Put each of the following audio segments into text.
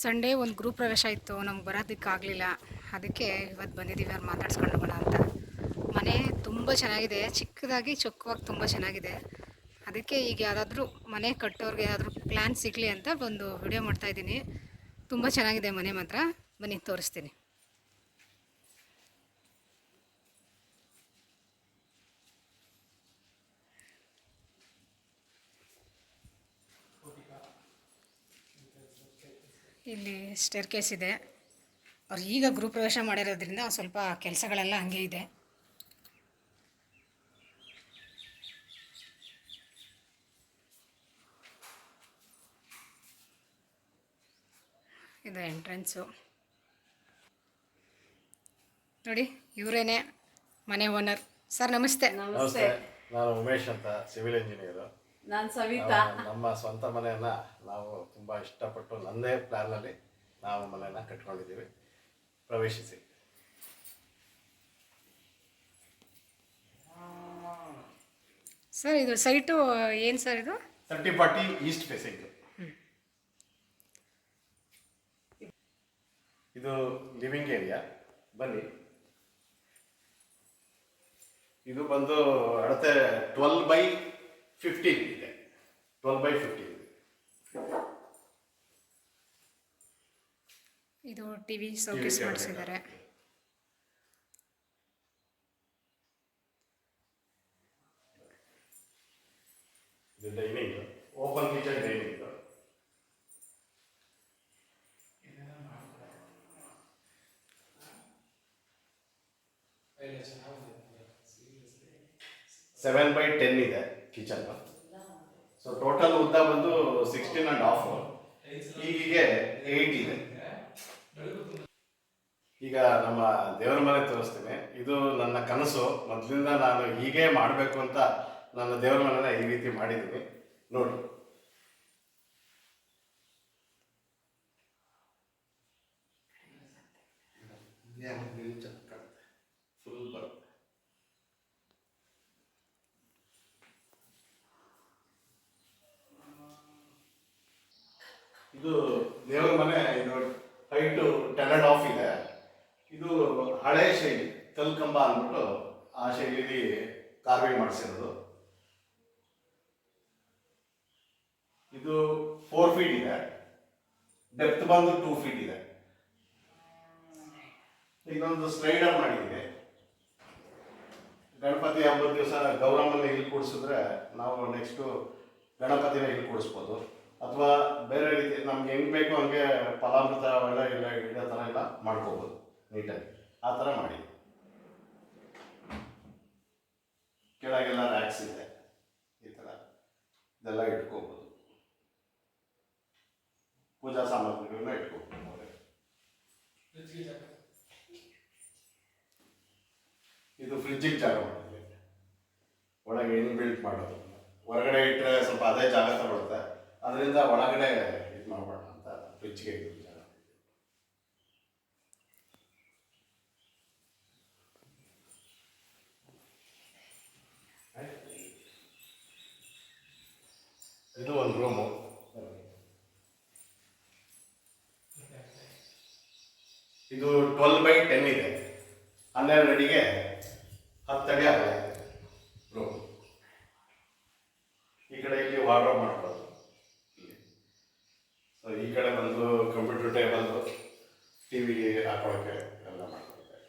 Sunday ಒಂದು group ಪ್ರವೇಶ ಇತ್ತು, ನಮ್ಗೆ ಬರೋದಕ್ಕಾಗಲಿಲ್ಲ. ಅದಕ್ಕೆ ಇವತ್ತು ಬಂದಿದ್ದೀವಿ, ಅವ್ರು ಮಾತಾಡ್ಸ್ಕೊಂಡು ಹೋಗೋಣ ಅಂತ. ಮನೆ ತುಂಬ ಚೆನ್ನಾಗಿದೆ, ಚಿಕ್ಕದಾಗಿ ಚೊಕ್ಕವಾಗಿ ತುಂಬ ಚೆನ್ನಾಗಿದೆ. ಅದಕ್ಕೆ ಈಗ ಯಾವುದಾದ್ರೂ ಮನೆ ಕಟ್ಟೋರಿಗೆ ಯಾವ್ದಾದ್ರು ಪ್ಲ್ಯಾನ್ ಸಿಗಲಿ ಅಂತ ಒಂದು ವಿಡಿಯೋ ಮಾಡ್ತಾಯಿದ್ದೀನಿ. ತುಂಬ ಚೆನ್ನಾಗಿದೆ ಮನೆ ಮಾತ್ರ, ಬನ್ನಿ ತೋರಿಸ್ತೀನಿ. ಇಲ್ಲಿ ಸ್ಟೇರ್ ಕೇಸ್ ಇದೆ. ಅವ್ರು ಈಗ ಗೃಹ ಪ್ರವೇಶ ಮಾಡಿರೋದ್ರಿಂದ ಸ್ವಲ್ಪ ಕೆಲಸಗಳೆಲ್ಲ ಹಂಗೆ ಇದೆ. ಇದು ಎಂಟ್ರೆನ್ಸು ನೋಡಿ, ಇವರೇನೆ ಮನೆ ಓನರ್. ಸರ್ ನಮಸ್ತೆ. ನಮಸ್ತೆ. ನಾನು ಉಮೇಶ್ ಅಂತ, ಸಿವಿಲ್ ಇಂಜಿನಿಯರು. ನಾನು ಸವಿತಾ. ನಮ್ಮ ಸ್ವಂತ ಮನೆಯನ್ನ ನಾವು ತುಂಬಾ ಇಷ್ಟಪಟ್ಟು ನನ್ನದೇ ಪ್ಲಾನ್ನಲ್ಲಿ ನಾವು ಮನೆಯನ್ನ ಕಟ್ಕೊಂಡಿದ್ದೀವಿ. ಪ್ರವೇಶಿಸಿ. ಸರ್ ಇದು ಸೈಟು ಏನು ಸರ್? ಇದು 30-40 ಈಸ್ಟ್ ಫೇಸಿಂಗ್. ಇದು ಲಿವಿಂಗ್ ಏರಿಯಾ. ಬನ್ನಿ. ಇದು ಬಂದು ಅಳತೆ 12/15 ಇದೆ. 12/15 ಇದೆ. ಇದು ಟಿವಿ ಶೋಕೇಸ್ ಮಾಡಿಸಿದ್ದಾರೆ. ಇದು dining, open kitchen dining. Seven by 10 ಇದೆ ಕಿಚನ್. ಸೊ ಟೋಟಲ್ ಉದ್ದ ಬಂದು 16.5. ಈಗೀಗೆ 8 ಇದೆ. ಈಗ ನಮ್ಮ ದೇವರ ಮನೆ ತೋರಿಸ್ತೀನಿ. ಇದು ನನ್ನ ಕನಸು. ಮೊದಲಿಂದ ನಾನು ಹೀಗೆ ಮಾಡಬೇಕು ಅಂತ ನನ್ನ ದೇವರ ಮನೆನ ಈ ರೀತಿ ಮಾಡಿದ್ದೀನಿ ನೋಡಿ. ಫುಲ್ ಬರುತ್ತೆ. ಇದು ದೇವರ ಮನೆ. ಇದು ಹೈಟು 10.5 ಇದೆ. ಇದು ಹಳೆ ಶೈಲಿ, ಕಲ್ಕಂಬ ಅಂದ್ಬಿಟ್ಟು ಆ ಶೈಲಿಲಿ ಕಾರ್ವಿಂಗ್ ಮಾಡಿಸಿರೋದು. ಇದು 4 ಫೀಟ್ ಇದೆ. ಡೆಪ್ತ್ ಬಂದು 2 ಫೀಟ್ ಇದೆ. ಇದೊಂದು ಸ್ಲೈಡರ್ ಮಾಡಿದ್ದೀನಿ. ಗಣಪತಿ ಹಬ್ಬದ ದಿವಸ ಗೌರಮ್ಮನ ಇಲ್ಲಿ ಕೂಡಿಸಿದ್ರೆ ನಾವು ನೆಕ್ಸ್ಟು ಗಣಪತಿನ ಇಲ್ಲಿ ಕೂಡಿಸ್ಬೋದು. ಅಥವಾ ಬೇರೆ ರೀತಿ ನಮ್ಗೆ ಹೆಂಗೆ ಬೇಕು ಹಂಗೆ ಫಲಾಮೃತ ಅವೆಲ್ಲ ಇಲ್ಲ ಇಡೋ ಥರ ಎಲ್ಲ ಮಾಡ್ಕೋಬೋದು ನೀಟಾಗಿ. ಆ ಥರ ಮಾಡಿ. ಕೆಳಗೆಲ್ಲ ರ್ಯಾಕ್ಸ್ ಇದೆ. ಈ ಥರ ಇದೆಲ್ಲ ಇಟ್ಕೋಬೋದು. ಪೂಜಾ ಸಾಮಗ್ರಿಗಳನ್ನ ಇಟ್ಕೋಬೋದು. ಇದು ಫ್ರಿಜ್ಜಿಗೆ ಜಾಗ ಮಾಡಿದ್ವಿ. ಒಳಗೆ ಏನು ಬಿಲ್ಟ್ ಮಾಡೋದು, ಹೊರಗಡೆ ಇಟ್ಟರೆ ಸ್ವಲ್ಪ ಅದೇ ಜಾಗ ತಗೊಳುತ್ತೆ. ಅದರಿಂದ ಒಳಗಡೆ ಇದು ಮಾಡಬೇಡ ಅಂತ ಫ್ರಿಜ್ಗೆ ಇದು ಜಾಗ. ಇದು ಒಂದು ರೂಮು. ಇದು 12/10 ಇದೆ. 12 ಅಡಿಗೆ 10 ಅಡಿ ಆಗಲ್ಲ ರೂಮ್. ಈ ಕಡೆ ಇಲ್ಲಿ ವಾರ್ಡ್ರೋಬ್ ಮಾಡ್ಬೋದು. ಸೊ ಈ ಕಡೆ ಬಂದು ಕಂಪ್ಯೂಟರ್ ಟೇಬಲ್, ಟಿವಿ ಹಾಕೊಳ್ಳೋಕ್ಕೆ ಎಲ್ಲ ಮಾಡ್ಕೊಳ್ತಾರೆ.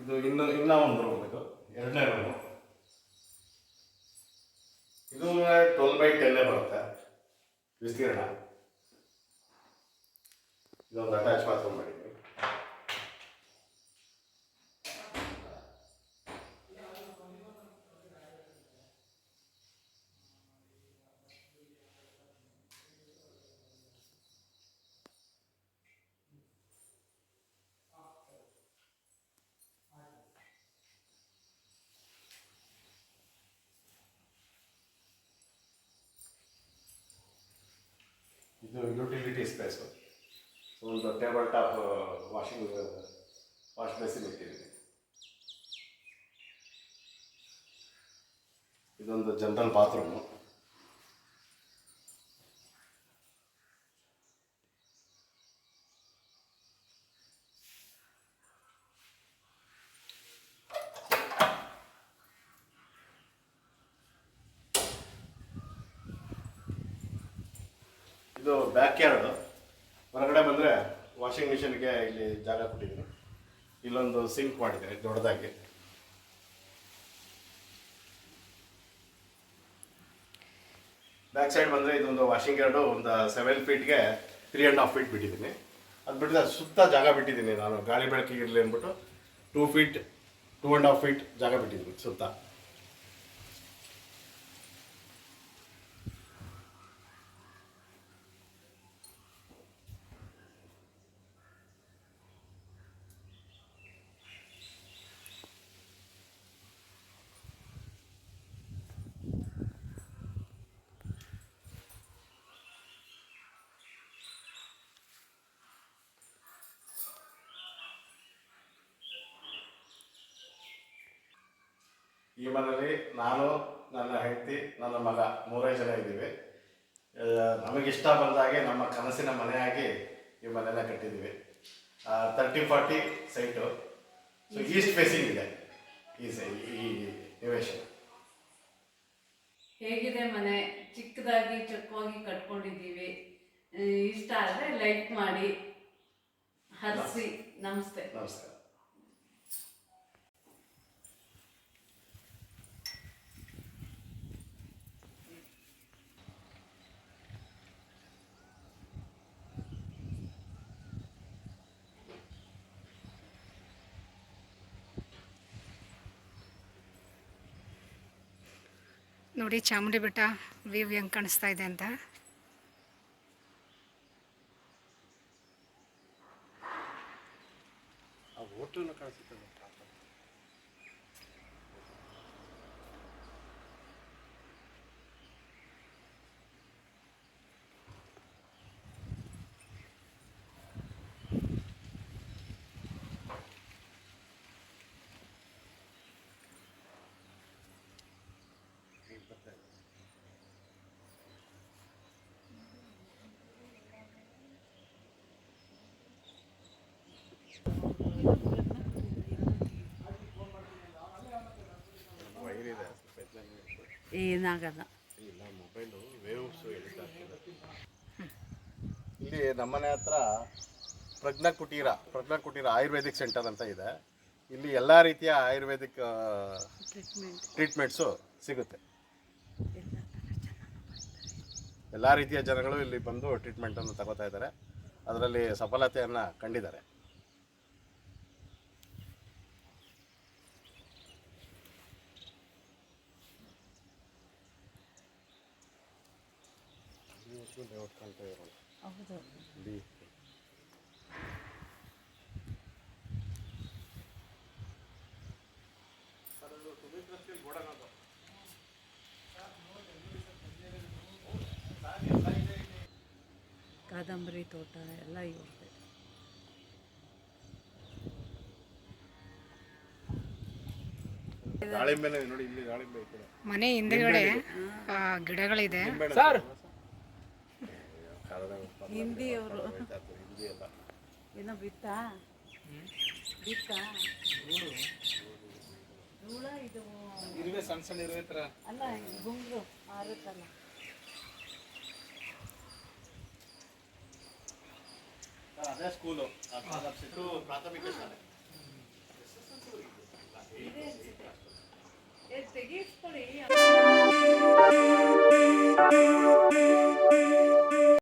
ಇದು ಇನ್ನೂ ಒಂದು ರೂಮ್. ಇದು 2ನೇ ರೂಮು. ಇದು 12/10 ಬರುತ್ತೆ ವಿಸ್ತೀರ್ಣ. ಇದೊಂದು ಅಟ್ಯಾಚ್ ಬಾತ್ರೂಮ್ ಮಾಡಿದ್ವಿ. ಇದು ಯುಟಿಲಿಟಿ ಸ್ಪೇಸು. ಒಂದು ಟೇಬಲ್ ಟಾಪ್ ವಾಶ್ ಬೇಸಿನ್ ಇಟ್ಟಿದ್ದೀನಿ. ಇದೊಂದು ಜನರಲ್ ಬಾತ್ರೂಮು. ಇದು ಬ್ಯಾಕ್ ಯಾರ್ಡು. ಹೊರಗಡೆ ಬಂದರೆ ವಾಷಿಂಗ್ ಮಿಷಿನ್ಗೆ ಇಲ್ಲಿ ಜಾಗ ಕೊಟ್ಟಿದ್ದೀನಿ. ಇಲ್ಲೊಂದು ಸಿಂಕ್ ಮಾಡಿದ್ದೀನಿ ದೊಡ್ಡದಾಗಿ. ಬ್ಯಾಕ್ ಸೈಡ್ ಬಂದರೆ ಇದೊಂದು ವಾಷಿಂಗ್ ಯಾರ್ಡು, ಒಂದು 7 ಫೀಟ್ಗೆ 3.5 ಫೀಟ್ ಬಿಟ್ಟಿದ್ದೀನಿ. ಅದು ಬಿಟ್ಟಿದೆ ಸುತ್ತ ಜಾಗ ಬಿಟ್ಟಿದ್ದೀನಿ ನಾನು, ಗಾಳಿ ಬೆಳಕಿಗೆ ಇರಲಿ ಅಂದ್ಬಿಟ್ಟು 2 ಫೀಟ್ 2.5 ಫೀಟ್ ಜಾಗ ಬಿಟ್ಟಿದ್ದೀನಿ ಸುತ್ತ. ಈ ಮನೆಯಲ್ಲಿ ನಾನು, ನನ್ನ ಹೆಂಡತಿ, ನನ್ನ ಮಗ 3 ಜನ ಇದ್ದೀವಿ. ನಮಗಿಷ್ಟ ಬಂದಾಗೆ ನಮ್ಮ ಕನಸಿನ ಮನೆಯಾಗಿ ಈ ಮನೆಯನ್ನ ಕಟ್ಟಿದ್ದೀವಿ. 30-40 ಸೈಟು. ಸೊ ಈಸ್ಟ್ ಫೇಸಿಂಗ್ ಇದೆ ಈ ನಿವೇಶನ. ಹೇಗಿದೆ ಮನೆ? ಚಿಕ್ಕದಾಗಿ ಚೊಕ್ಕವಾಗಿ ಕಟ್ಕೊಂಡಿದ್ದೀವಿ. ಇಷ್ಟ ಆದರೆ ಲೈಕ್ ಮಾಡಿ, ಹರಿಸಿ. ನಮಸ್ತೆ. ನಮಸ್ಕಾರ. ನೋಡಿ ಚಾಮುಂಡಿ ಬೆಟ್ಟ ವ್ಯೂ ಹೆಂಗೆ ಕಾಣಿಸ್ತಾ ಇದೆ ಅಂತ. ಏನಾಗಲ್ಲ. ಇಲ್ಲಿ ನಮ್ಮನೆ ಹತ್ರ ಪ್ರಜ್ಞಾ ಕುಟೀರ ಆಯುರ್ವೇದಿಕ್ ಸೆಂಟರ್ ಅಂತ ಇದೆ. ಇಲ್ಲಿ ಎಲ್ಲ ರೀತಿಯ ಆಯುರ್ವೇದಿಕ್ ಟ್ರೀಟ್ಮೆಂಟ್ಸು ಸಿಗುತ್ತೆ. ಎಲ್ಲ ರೀತಿಯ ಜನಗಳು ಇಲ್ಲಿ ಬಂದು ಟ್ರೀಟ್ಮೆಂಟನ್ನು ತಗೋತಾ ಇದ್ದಾರೆ. ಅದರಲ್ಲಿ ಸಫಲತೆಯನ್ನು ಕಂಡಿದ್ದಾರೆ. ಹೌದು. ಕಾದಂಬರಿ ತೋಟ ಎಲ್ಲ ಇರುತ್ತೆ. ಮನೆ ಹಿಂದೆಗಡೆ ಗಿಡಗಳಿದೆ. ಹಿಂದಿಯವರು ಏನೋ ಬಿತ್ತಾ ಧೂಳ. ಇದು ಇರುವೆ ಸಣ್ಣ ಸಣ್ಣ ಇರುವೆ ಥರ ಅಲ್ಲ, ಗುಂಗ್ರು ಮಾರುತ್ತಲ್ಲ. ಅದೇ ಸ್ಕೂಲು, ಪ್ರಾಥಮಿಕ ಶಾಲೆ. ತೆಗಿಸ್ಕೊಳ್ಳಿ.